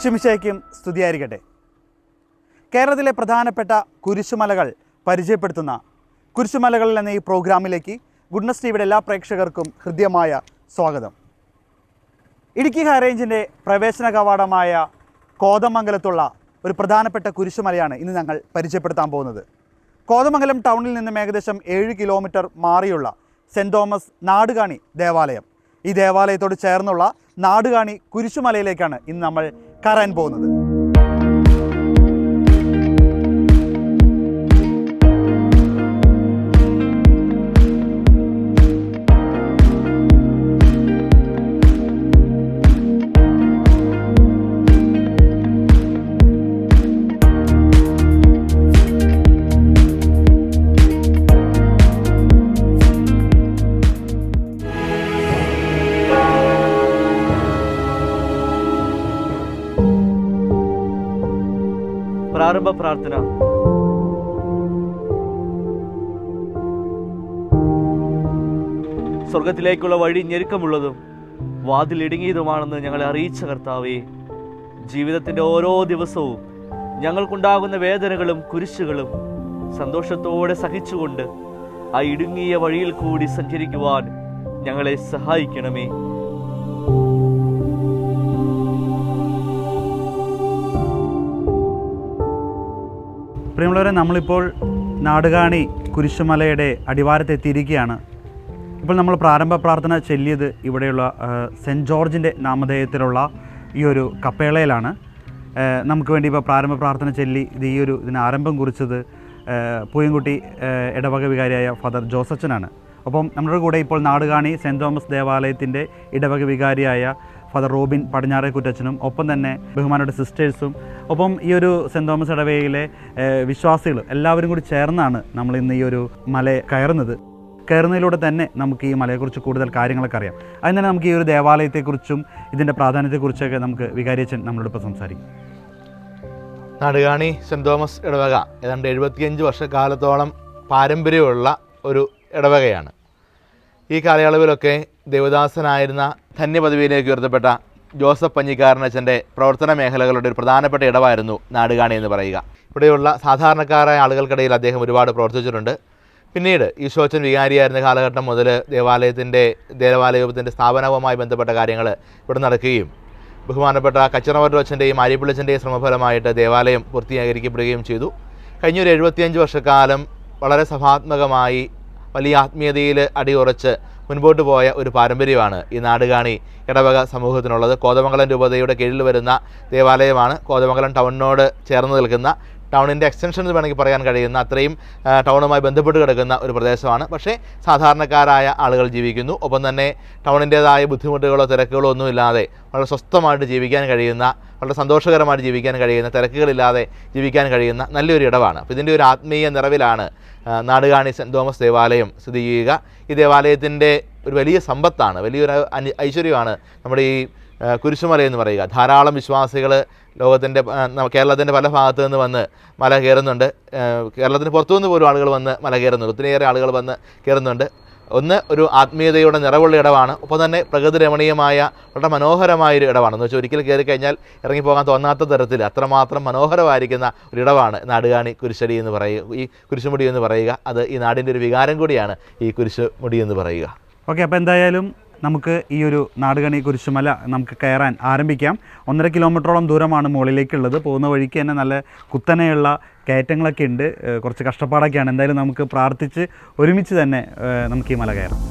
ഈശോമിശിഹായ്ക്കും സ്തുതിയായിരിക്കട്ടെ. കേരളത്തിലെ പ്രധാനപ്പെട്ട കുരിശുമലകൾ പരിചയപ്പെടുത്തുന്ന കുരിശുമലകൾ എന്ന ഈ പ്രോഗ്രാമിലേക്ക് ഗുഡ്നസ് ടിവിയുടെ എല്ലാ പ്രേക്ഷകർക്കും ഹൃദ്യമായ സ്വാഗതം. ഇടുക്കി ഹൈറേഞ്ചിൻ്റെ പ്രവേശന കവാടമായ കോതമംഗലത്തുള്ള ഒരു പ്രധാനപ്പെട്ട കുരിശുമലയാണ് ഇന്ന് ഞങ്ങൾ പരിചയപ്പെടുത്താൻ പോകുന്നത്. കോതമംഗലം ടൗണിൽ നിന്നും ഏകദേശം 7 കിലോമീറ്റർ മാറിയുള്ള സെൻറ് തോമസ് നാടുകാണി ദേവാലയം. ഈ ദേവാലയത്തോട് ചേർന്നുള്ള നാടുകാണി കുരിശുമലയിലേക്കാണ് ഇന്ന് നമ്മൾ കയറാൻ പോകുന്നത്. പ്രാരംഭ പ്രാർത്ഥന. സ്വർഗത്തിലേക്കുള്ള വഴി ഞെരുക്കമുള്ളതും വാതിലിടുങ്ങിയതുമാണെന്ന് ഞങ്ങളെ അറിയിച്ച കർത്താവേ, ജീവിതത്തിൻ്റെ ഓരോ ദിവസവും ഞങ്ങൾക്കുണ്ടാകുന്ന വേദനകളും കുരിശുകളും സന്തോഷത്തോടെ സഹിച്ചുകൊണ്ട് ആ ഇടുങ്ങിയ വഴിയിൽ കൂടി സഞ്ചരിക്കുവാൻ ഞങ്ങളെ സഹായിക്കണമേ. പ്രിയമുള്ളവരെ, നമ്മളിപ്പോൾ നാടുകാണി കുരിശുമലയുടെ അടിവാരത്തെത്തിയിരിക്കുകയാണ്. ഇപ്പോൾ നമ്മൾ പ്രാരംഭ പ്രാർത്ഥന ചൊല്ലിയത് ഇവിടെയുള്ള സെൻറ്റ് ജോർജിൻ്റെ നാമധേയത്തിലുള്ള ഈ ഒരു കപ്പേളയിലാണ്. നമുക്ക് വേണ്ടി ഇപ്പോൾ പ്രാരംഭ പ്രാർത്ഥന ചൊല്ലി ഇതിന് ആരംഭം കുറിച്ചത് പൂയംകുട്ടി ഇടവക വികാരിയായ ഫാദർ ജോസച്ചനാണ്. ഒപ്പം നമ്മുടെ കൂടെ ഇപ്പോൾ നാടുകാണി സെൻറ്റ് തോമസ് ദേവാലയത്തിൻ്റെ ഇടവക വികാരിയായ ഫാദർ റോബിൻ പടിഞ്ഞാറേ കുറ്റച്ചനും ഒപ്പം തന്നെ ബഹുമാനയുടെ സിസ്റ്റേഴ്സും ഒപ്പം ഈ ഒരു സെൻറ്റ് തോമസ് ഇടവകയിലെ വിശ്വാസികൾ എല്ലാവരും കൂടി ചേർന്നാണ് നമ്മൾ ഇന്ന് ഈ ഒരു മല കയറുന്നതിലൂടെ തന്നെ നമുക്ക് ഈ മലയെക്കുറിച്ച് കൂടുതൽ കാര്യങ്ങളൊക്കെ അറിയാം. അതിന് തന്നെ നമുക്ക് ഈ ഒരു ദേവാലയത്തെക്കുറിച്ചും ഇതിൻ്റെ പ്രാധാന്യത്തെക്കുറിച്ചൊക്കെ നമുക്ക് വികാരിയച്ചൻ നമ്മളോടൊപ്പം സംസാരിക്കും. നാടുകാണി സെൻറ്റ് തോമസ് ഇടവക ഏതാണ്ട് 75 വർഷക്കാലത്തോളം പാരമ്പര്യമുള്ള ഒരു ഇടവകയാണ്. ഈ കാലയളവിലൊക്കെ ദേവദാസനായിരുന്ന ധന്യപദവിയിലേക്ക് ഉയർത്തപ്പെട്ട ജോസഫ് പഞ്ഞിക്കാരനച്ഛൻ്റെ പ്രവർത്തന മേഖലകളുടെ ഒരു പ്രധാനപ്പെട്ട ഇടവായിരുന്നു നാടുകാണി എന്ന് പറയുക. ഇവിടെയുള്ള സാധാരണക്കാരായ ആളുകൾക്കിടയിൽ അദ്ദേഹം ഒരുപാട് പ്രവർത്തിച്ചിട്ടുണ്ട്. പിന്നീട് ഈശോച്ചൻ വികാരിയായിരുന്ന കാലഘട്ടം മുതൽ ദേവാലയത്തിൻ്റെ സ്ഥാപനവുമായി ബന്ധപ്പെട്ട കാര്യങ്ങൾ ഇവിടെ നടക്കുകയും ബഹുമാനപ്പെട്ട കച്ചിറമറ്റോച്ചൻ്റെയും ആര്യപ്പിള്ളച്ചൻ്റെയും ശ്രമഫലമായിട്ട് ദേവാലയം പൂർത്തീകരിക്കപ്പെടുകയും ചെയ്തു. കഴിഞ്ഞൊരു 75 വർഷക്കാലം വളരെ സഭാത്മകമായി വലിയ ആത്മീയതയിൽ അടിയുറച്ച് മുൻപോട്ട് പോയ ഒരു പാരമ്പര്യമാണ് ഈ നാടുകാണി ഇടവക സമൂഹത്തിനുള്ളത്. കോതമംഗലം രൂപതയുടെ കീഴിൽ വരുന്ന ദേവാലയമാണ്. കോതമംഗലം ടൗണിനോട് ചേർന്ന് നിൽക്കുന്ന, ടൗണിൻ്റെ എക്സ്റ്റൻഷൻ എന്ന് വേണമെങ്കിൽ പറയാൻ കഴിയുന്ന അത്രയും ടൗണുമായി ബന്ധപ്പെട്ട് കിടക്കുന്ന ഒരു പ്രദേശമാണ്. പക്ഷേ സാധാരണക്കാരായ ആളുകൾ ജീവിക്കുന്നു. ഒപ്പം തന്നെ ടൗണിൻ്റേതായ ബുദ്ധിമുട്ടുകളോ തിരക്കുകളോ ഒന്നുമില്ലാതെ വളരെ സ്വസ്ഥമായിട്ട് ജീവിക്കാൻ കഴിയുന്ന, വളരെ സന്തോഷകരമായിട്ട് ജീവിക്കാൻ കഴിയുന്ന, തിരക്കുകളില്ലാതെ ജീവിക്കാൻ കഴിയുന്ന നല്ലൊരു ഇടമാണ്. അപ്പോൾ ഇതിൻ്റെ ഒരു ആത്മീയ നിറവിലാണ് നാടുകാണി സെൻറ്റ് തോമസ് ദേവാലയം സ്ഥിതി ചെയ്യുക. ഈ ദേവാലയത്തിൻ്റെ ഒരു വലിയ സമ്പത്താണ്, വലിയൊരു ഐശ്വര്യമാണ് നമ്മുടെ ഈ കുരിശുമല എന്ന് പറയുക. ധാരാളം വിശ്വാസികൾ കേരളത്തിൻ്റെ പല ഭാഗത്തു നിന്ന് വന്ന് മല കയറുന്നുണ്ട്. കേരളത്തിന് പുറത്തുനിന്ന് പോലും ആളുകൾ വന്ന് മല കയറുന്നുണ്ട്. ഒത്തിരിയേറെ ആളുകൾ വന്ന് കയറുന്നുണ്ട്. ഒരു ആത്മീയതയുടെ നിറവുള്ള ഇടമാണ്. ഒപ്പം തന്നെ പ്രകൃതി രമണീയമായ വളരെ മനോഹരമായൊരു ഇടമാണ്. എന്ന് വെച്ചാൽ ഒരിക്കൽ കയറി കഴിഞ്ഞാൽ ഇറങ്ങിപ്പോകാൻ തോന്നാത്ത തരത്തിൽ അത്രമാത്രം മനോഹരമായിരിക്കുന്ന ഒരിടമാണ് നാടുകാണി കുരിശടി എന്ന് പറയുക, ഈ കുരിശുമുടി എന്ന് പറയുക. അത് ഈ നാടിൻ്റെ ഒരു വികാരം കൂടിയാണ് ഈ കുരിശുമുടി എന്ന് പറയുക. ഓക്കെ, അപ്പോൾ എന്തായാലും നമുക്ക് ഈ ഒരു നാടുകാണി കുരിശുമല നമുക്ക് കയറാൻ ആരംഭിക്കാം. 1.5 കിലോമീറ്ററോളം ദൂരമാണ് മുകളിലേക്കുള്ളത്. പോകുന്ന വഴിക്ക് തന്നെ നല്ല കുത്തനെയുള്ള കയറ്റങ്ങളൊക്കെ ഉണ്ട്, കുറച്ച് കഷ്ടപ്പാടൊക്കെയാണ്. എന്തായാലും നമുക്ക് പ്രാർത്ഥിച്ച് ഒരുമിച്ച് തന്നെ നമുക്ക് ഈ മല കയറാം.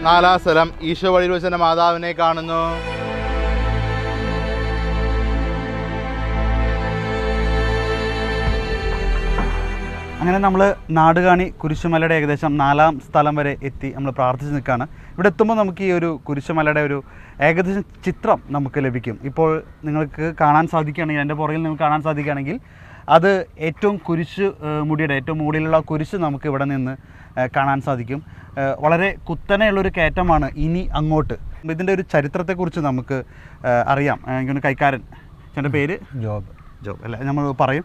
നാലാം സ്ഥലം ഈശോ വഴിയിൽ വെച്ച മാതാവിനെ കാണുന്നു. അങ്ങനെ നമ്മൾ നാടുകാണി കുരിശുമലയുടെ ഏകദേശം 4ാം സ്ഥലം വരെ എത്തി നമ്മൾ പ്രാർത്ഥിച്ച് നിൽക്കുകയാണ്. ഇവിടെ എത്തുമ്പോൾ നമുക്ക് ഈ ഒരു കുരിശുമലയുടെ ഒരു ഏകദേശം ചിത്രം നമുക്ക് ലഭിക്കും. ഇപ്പോൾ നിങ്ങൾക്ക് കാണാൻ സാധിക്കുകയാണെങ്കിൽ, എൻ്റെ പുറകിൽ നിങ്ങൾക്ക് കാണാൻ സാധിക്കുകയാണെങ്കിൽ അത് ഏറ്റവും മുടിയുടെ ഏറ്റവും മുകളിലുള്ള കുരിശ് നമുക്ക് ഇവിടെ നിന്ന് കാണാൻ സാധിക്കും. വളരെ കുത്തനെയുള്ളൊരു കയറ്റമാണ് ഇനി അങ്ങോട്ട്. ഇതിൻ്റെ ഒരു ചരിത്രത്തെക്കുറിച്ച് നമുക്ക് അറിയാം. എനിക്കൊന്ന് കൈക്കാരൻ, എൻ്റെ പേര് ജോബ് അല്ല, നമ്മൾ പറയും.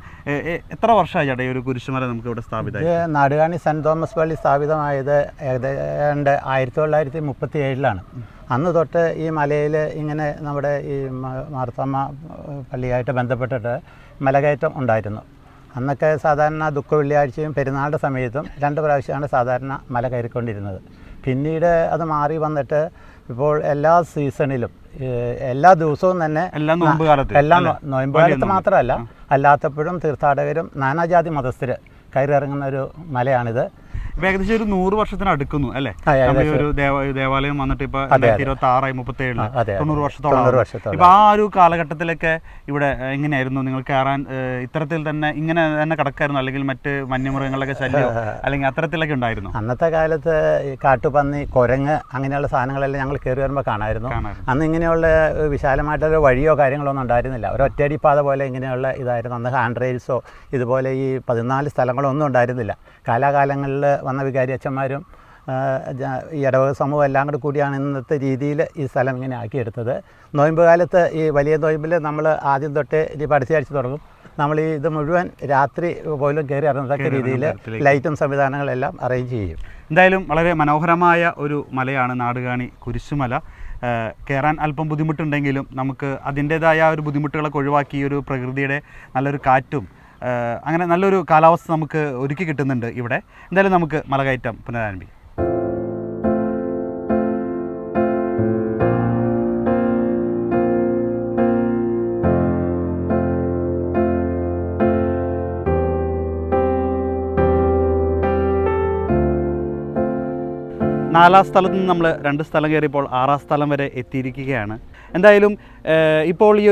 എത്ര വർഷമായി ചേട്ടാ ഈ ഒരു കുരിശുമല നമുക്ക് ഇവിടെ സ്ഥാപിതമായി? നാടുകാണി സെൻറ്റ് തോമസ് പള്ളി സ്ഥാപിതമായത് ഏകദേശം 1937 അന്ന് തൊട്ട് ഈ മലയിൽ ഇങ്ങനെ നമ്മുടെ ഈ മാർത്തമ്മ പള്ളിയായിട്ട് ബന്ധപ്പെട്ടിട്ട് മലകയറ്റം ഉണ്ടായിരുന്നു. അന്നൊക്കെ സാധാരണ ദുഃഖ വെള്ളിയാഴ്ചയും പെരുന്നാളുടെ സമയത്തും 2 പ്രാവശ്യമാണ് സാധാരണ മല കയറിക്കൊണ്ടിരുന്നത്. പിന്നീട് അത് മാറി വന്നിട്ട് ഇപ്പോൾ എല്ലാ സീസണിലും എല്ലാ ദിവസവും തന്നെ എല്ലാം നോയമ്പ് കാലത്ത് മാത്രമല്ല അല്ലാത്തപ്പോഴും തീർത്ഥാടകരും നാനാജാതി മതസ്ഥർ കയറിയിറങ്ങുന്ന ഒരു മലയാണിത്. ഇപ്പം ഏകദേശം ഒരു 100 വർഷത്തിന് അടുക്കുന്നു അല്ലേ? ഒരു ദേവാലയം വന്നിട്ട് ഇപ്പൊ 2026 37 90 വർഷത്തോളം. ഇപ്പൊ ആ ഒരു കാലഘട്ടത്തിലൊക്കെ ഇവിടെ എങ്ങനെയായിരുന്നു നിങ്ങൾ കയറാൻ? ഇത്തരത്തിൽ തന്നെ ഇങ്ങനെ തന്നെ കിടക്കായിരുന്നു, അല്ലെങ്കിൽ മറ്റ് വന്യമൃഗങ്ങളൊക്കെ ശല്യം അല്ലെങ്കിൽ അത്തരത്തിലൊക്കെ ഉണ്ടായിരുന്നു? അന്നത്തെ കാലത്ത് ഈ കാട്ടുപന്നി, കുരങ്ങ് അങ്ങനെയുള്ള സാധനങ്ങളെല്ലാം ഞങ്ങൾ കയറി വരുമ്പോൾ കാണായിരുന്നു. അന്ന് ഇങ്ങനെയുള്ള വിശാലമായിട്ടുള്ള വഴിയോ കാര്യങ്ങളോ ഒന്നും ഉണ്ടായിരുന്നില്ല. ഒരു ഒറ്റയടിപ്പാത പോലെ ഇങ്ങനെയുള്ള ഇതായിരുന്നു. അന്ന് ഹാൻഡ് റെയിൽസോ ഇതുപോലെ ഈ 14 സ്ഥലങ്ങളോ ഒന്നും ഉണ്ടായിരുന്നില്ല. കാലാകാലങ്ങളിൽ വന്ന വികാരി അച്ഛന്മാരും ഈ ഇടവക സമൂഹം എല്ലാം കൂടിയാണ് ഇന്നത്തെ രീതിയിൽ ഈ സ്ഥലം ഇങ്ങനെ ആക്കിയെടുത്തത്. നോയമ്പ് കാലത്ത് ഈ വലിയ നോയമ്പിൽ നമ്മൾ ആദ്യം തൊട്ട് ഇനി അടുത്തയാഴ്ച തുടങ്ങും. നമ്മൾ ഈ ഇത് മുഴുവൻ രാത്രി പോലും കയറി ഇറങ്ങത്തക്ക രീതിയിൽ ലൈറ്റും സംവിധാനങ്ങളെല്ലാം അറേഞ്ച് ചെയ്യും. എന്തായാലും വളരെ മനോഹരമായ ഒരു മലയാണ് നാടുകാണി കുരിശുമല. കയറാൻ അല്പം ബുദ്ധിമുട്ടുണ്ടെങ്കിലും നമുക്ക് അതിൻ്റേതായ ഒരു ബുദ്ധിമുട്ടുകളൊക്കെ ഒഴിവാക്കി ഈ ഒരു പ്രകൃതിയുടെ നല്ലൊരു കാറ്റും അങ്ങനെ നല്ലൊരു കാലാവസ്ഥ നമുക്ക് ഒരുക്കി കിട്ടുന്നുണ്ട് ഇവിടെ. എന്തായാലും നമുക്ക് മലകയറ്റം പുനരാരംഭിക്കാം. നാലാം സ്ഥലത്ത് നിന്ന് നമ്മൾ 2 സ്ഥലം കയറിയപ്പോൾ 6ാം സ്ഥലം വരെ എത്തിയിരിക്കുകയാണ്. എന്തായാലും ഇപ്പോൾ ഈ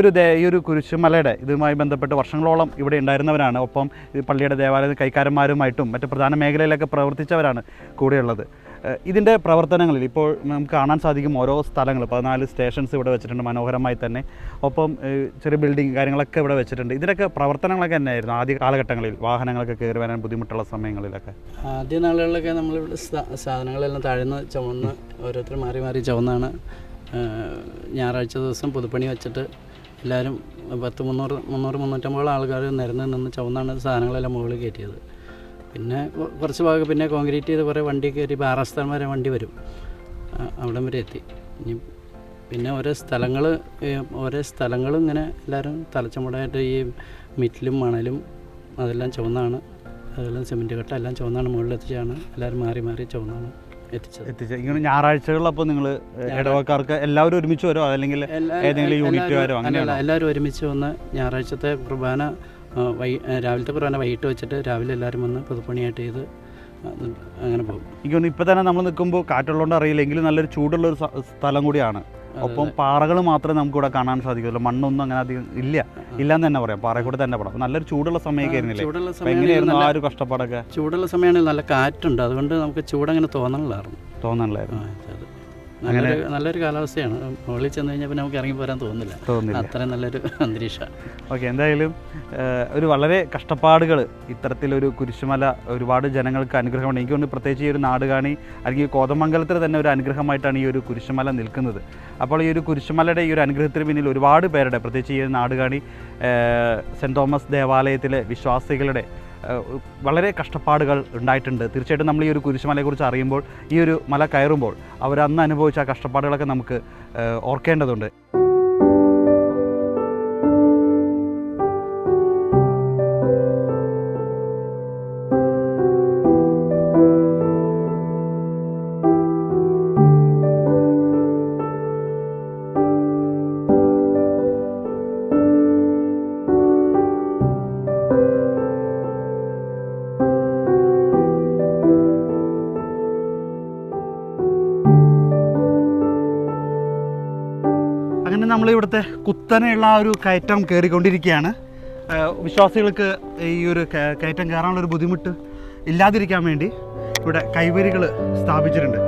ഒരു കുരിശുമലയുടെ ഇതുമായി ബന്ധപ്പെട്ട് വർഷങ്ങളോളം ഇവിടെ ഉണ്ടായിരുന്നവരാണ്. ഒപ്പം പള്ളിയുടെ ദേവാലയ കൈക്കാരന്മാരുമായിട്ടും മറ്റ് പ്രധാന മേഖലയിലൊക്കെ പ്രവർത്തിച്ചവരാണ് കൂടെയുള്ളത്. ഇതിൻ്റെ പ്രവർത്തനങ്ങളിൽ ഇപ്പോൾ നമുക്ക് കാണാൻ സാധിക്കും ഓരോ സ്ഥലങ്ങൾ 14 സ്റ്റേഷൻസ് ഇവിടെ വെച്ചിട്ടുണ്ട് മനോഹരമായി തന്നെ. ഒപ്പം ചെറിയ ബിൽഡിംഗ് കാര്യങ്ങളൊക്കെ ഇവിടെ വെച്ചിട്ടുണ്ട്. ഇതിൻ്റെയൊക്കെ പ്രവർത്തനങ്ങളൊക്കെ തന്നെയായിരുന്നു ആദ്യ കാലഘട്ടങ്ങളിൽ, വാഹനങ്ങളൊക്കെ കയറി വരാൻ ബുദ്ധിമുട്ടുള്ള സമയങ്ങളിലൊക്കെ? ആദ്യ നാളുകളിലൊക്കെ നമ്മളിവിടെ സാധനങ്ങളെല്ലാം താഴ്ന്ന് ചുമന്ന് ഓരോരുത്തർ മാറി മാറി ചുമന്നാണ് ഞായറാഴ്ച ദിവസം പുതുപ്പണി വെച്ചിട്ട് എല്ലാവരും 300-350 ആൾക്കാർ നിരന്ന് നിന്ന് ചുമന്നാണ് സാധനങ്ങളെല്ലാം മുകളിൽ കയറ്റിയത്. പിന്നെ കുറച്ച് ഭാഗം പിന്നെ കോൺക്രീറ്റ് ചെയ്ത് കുറേ വണ്ടി കയറി 6 സ്ഥലം വരെ വണ്ടി വരും, അവിടം വരെ എത്തി. ഇനി പിന്നെ ഓരോ സ്ഥലങ്ങളും ഇങ്ങനെ എല്ലാവരും തലച്ചുമടായിട്ട് ഈ മിറ്റിലും മണലും അതെല്ലാം ചുവന്നാണ്, അതെല്ലാം സിമെൻറ്റ് കട്ട എല്ലാം ചുവന്നാണ് മുകളിലെത്തിച്ചാണ് എല്ലാവരും മാറി മാറി ചുവന്നാണ് എത്തിച്ചത്. ഇങ്ങനെ ഞായറാഴ്ചകളിലപ്പോൾ നിങ്ങൾ ഇടവക്കാർക്ക് എല്ലാവരും ഒരുമിച്ച് വരുമോ, അല്ലെങ്കിൽ ഏതെങ്കിലും യൂണിറ്റുകാരോ അങ്ങനെയാണോ? എല്ലാവരും ഒരുമിച്ച് വന്ന് ഞായറാഴ്ചത്തെ കുർബാന രാവിലത്തെ കുർബാന വൈകിട്ട് വെച്ചിട്ട് രാവിലെ എല്ലാവരും വന്ന് പുതുപ്പണിയായിട്ട് ചെയ്ത് അങ്ങനെ പോകും. എനിക്കൊന്ന് ഇപ്പോൾ തന്നെ നമ്മൾ നിൽക്കുമ്പോൾ കാറ്റുള്ളതുകൊണ്ട് അറിയില്ലെങ്കിലും നല്ലൊരു ചൂടുള്ളൊരു സ്ഥലം കൂടിയാണ്. ഒപ്പം പാറകൾ മാത്രമേ നമുക്കിവിടെ കാണാൻ സാധിക്കുള്ളൂ, മണ്ണൊന്നും അങ്ങനെ അധികം ഇല്ലാന്ന് തന്നെ പറയാം. പാറ കൂടെ തന്നെ പടാം. നല്ലൊരു ചൂടുള്ള സമയമൊക്കെ ആയിരുന്നില്ലേ? എങ്ങനെയായിരുന്നു ആ ഒരു കഷ്ടപ്പാടൊക്കെ? ചൂടുള്ള സമയമാണെങ്കിൽ നല്ല കാറ്റുണ്ട്, അതുകൊണ്ട് നമുക്ക് ചൂടങ്ങനെ തോന്നണില്ലായിരുന്നു. നല്ലൊരു കാലാവസ്ഥയാണ്. മുകളിൽ ചെന്ന് കഴിഞ്ഞാൽ പിന്നെ നമുക്ക് ഇറങ്ങി പോരാൻ തോന്നുന്നില്ല, അത്രയും നല്ലൊരു അന്തരീക്ഷമാണ്. ഓക്കെ, എന്തായാലും ഒരു വളരെ കഷ്ടപ്പാടുകൾ ഇത്തരത്തിലൊരു കുരിശുമല ഒരുപാട് ജനങ്ങൾക്ക് അനുഗ്രഹമാണ്. എനിക്ക് തോന്നുന്നു പ്രത്യേകിച്ച് ഈ ഒരു നാടുകാണി അല്ലെങ്കിൽ കോതമംഗലത്തിൽ തന്നെ ഒരു അനുഗ്രഹമായിട്ടാണ് ഈ ഒരു കുരിശുമല നിൽക്കുന്നത്. അപ്പോൾ ഈ ഒരു കുരിശുമലയുടെ ഈ ഒരു അനുഗ്രഹത്തിന് പിന്നിൽ ഒരുപാട് പേരുടെ, പ്രത്യേകിച്ച് ഈ നാടുകാണി സെൻറ്റ് തോമസ് ദേവാലയത്തിലെ വിശ്വാസികളുടെ വളരെ കഷ്ടപ്പാടുകൾ ഉണ്ടായിട്ടുണ്ട്. തീർച്ചയായിട്ടും നമ്മൾ ഈ ഒരു കുരിശുമലയെക്കുറിച്ച് അറിയുമ്പോൾ, ഈ ഒരു മല കയറുമ്പോൾ അവരന്ന് അനുഭവിച്ച ആ കഷ്ടപ്പാടുകളൊക്കെ നമുക്ക് ഓർക്കേണ്ടതുണ്ട്. നമ്മളിവിടുത്തെ കുത്തനെയുള്ള ആ ഒരു കയറ്റം കയറിക്കൊണ്ടിരിക്കുകയാണ്. വിശ്വാസികൾക്ക് ഈ ഒരു കയറ്റം കയറാനുള്ളൊരു ബുദ്ധിമുട്ട് ഇല്ലാതിരിക്കാൻ വേണ്ടി ഇവിടെ കൈവരികൾ സ്ഥാപിച്ചിട്ടുണ്ട്.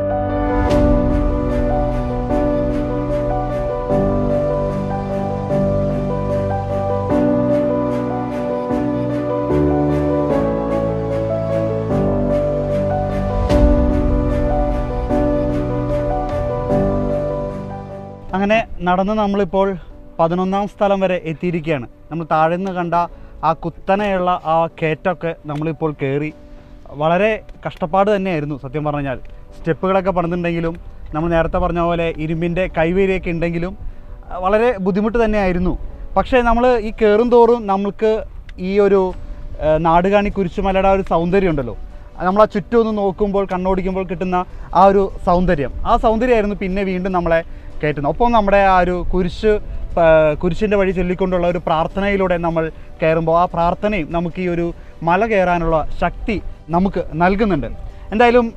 അങ്ങനെ നടന്ന് നമ്മളിപ്പോൾ 11ാം സ്ഥലം വരെ എത്തിയിരിക്കുകയാണ്. നമ്മൾ താഴെ നിന്ന് കണ്ട ആ കുത്തനെയുള്ള ആ കയറ്റമൊക്കെ നമ്മളിപ്പോൾ കയറി. വളരെ കഷ്ടപ്പാട് തന്നെയായിരുന്നു സത്യം പറഞ്ഞാൽ. സ്റ്റെപ്പുകളൊക്കെ പണിതുണ്ടെങ്കിലും നമ്മൾ നേരത്തെ പറഞ്ഞ പോലെ ഇരുമ്പിൻ്റെ കൈവേരിയൊക്കെ ഉണ്ടെങ്കിലും വളരെ ബുദ്ധിമുട്ട് തന്നെയായിരുന്നു. പക്ഷേ നമ്മൾ ഈ കയറും തോറും നമ്മൾക്ക് ഈ ഒരു നാടുകാണി കുരിശുമലയുടെ ആ ഒരു സൗന്ദര്യം ഉണ്ടല്ലോ, നമ്മൾ ആ ചുറ്റും ഒന്ന് നോക്കുമ്പോൾ കണ്ണോടിക്കുമ്പോൾ കിട്ടുന്ന ആ ഒരു സൗന്ദര്യമായിരുന്നു പിന്നെ വീണ്ടും നമ്മളെ കയറ്റുന്നത്. ഒപ്പം നമ്മുടെ ആ ഒരു കുരിശിൻ്റെ വഴി ചൊല്ലിക്കൊണ്ടുള്ള ഒരു പ്രാർത്ഥനയിലൂടെ നമ്മൾ കയറുമ്പോൾ ആ പ്രാർത്ഥനയും നമുക്ക് ഈ ഒരു മല കയറാനുള്ള ശക്തി നമുക്ക് നൽകുന്നുണ്ട്. എന്തായാലും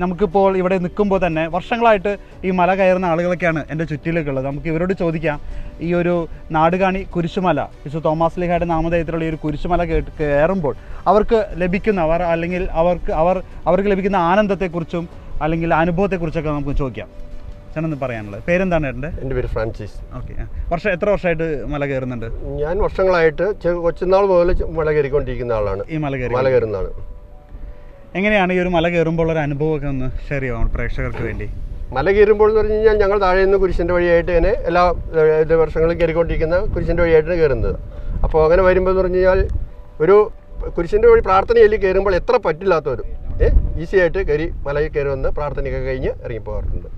നമുക്കിപ്പോൾ ഇവിടെ നിൽക്കുമ്പോൾ തന്നെ വർഷങ്ങളായിട്ട് ഈ മല കയറുന്ന ആളുകളൊക്കെയാണ് എൻ്റെ ചുറ്റിലേക്കുള്ളത്. നമുക്ക് ഇവരോട് ചോദിക്കാം, ഈ ഒരു നാടുകാണി കുരിശുമല, വിശുദ്ധ തോമാസ് ശ്ലീഹായുടെ നാമധേയത്തിലുള്ള ഈ ഒരു കുരിശുമല കയറുമ്പോൾ അവർക്ക് ലഭിക്കുന്ന അവർക്ക് ലഭിക്കുന്ന ആനന്ദത്തെക്കുറിച്ചും അല്ലെങ്കിൽ അനുഭവത്തെക്കുറിച്ചൊക്കെ നമുക്ക് ചോദിക്കാം. ചേട്ടൻ പറയാനുള്ളത് പേരെന്താണ് ചേട്ടൻ്റെ? എൻ്റെ പേര് ഫ്രാൻസിസ്. ഓക്കെ. എത്ര വർഷമായിട്ട് മല കയറുന്നുണ്ട്? ഞാൻ വർഷങ്ങളായിട്ട് കൊച്ചുനാൾ മുതൽ മല കയറിക്കൊണ്ടിരിക്കുന്ന ആളാണ്. ഈ മല കയറുന്നതാണ്. എങ്ങനെയാണ് ഈ ഒരു മല കയറുമ്പോൾ ഒരു അനുഭവമൊക്കെ ഒന്ന് ഷെയർ ചെയ്യാം പ്രേക്ഷകർക്ക് വേണ്ടി? മല കയറുമ്പോൾ എന്ന് പറഞ്ഞു കഴിഞ്ഞാൽ ഞങ്ങൾ താഴെ നിന്ന് കുരിശിൻ്റെ വഴിയായിട്ട് തന്നെ എല്ലാ വർഷങ്ങളും കയറിക്കൊണ്ടിരിക്കുന്ന കുരിശിൻ്റെ വഴിയായിട്ടാണ് കയറുന്നത്. അപ്പോൾ അങ്ങനെ വരുമ്പോൾ എന്ന് പറഞ്ഞു കഴിഞ്ഞാൽ ഒരു കുരിശിൻ്റെ വഴി പ്രാർത്ഥനയിൽ കയറുമ്പോൾ എത്ര പറ്റില്ലാത്തവരും ഈസി ആയിട്ട് മലയിൽ കയറുമെന്ന് പ്രാർത്ഥനയൊക്കെ കഴിഞ്ഞ് ഇറങ്ങിപ്പോകാറുണ്ട്.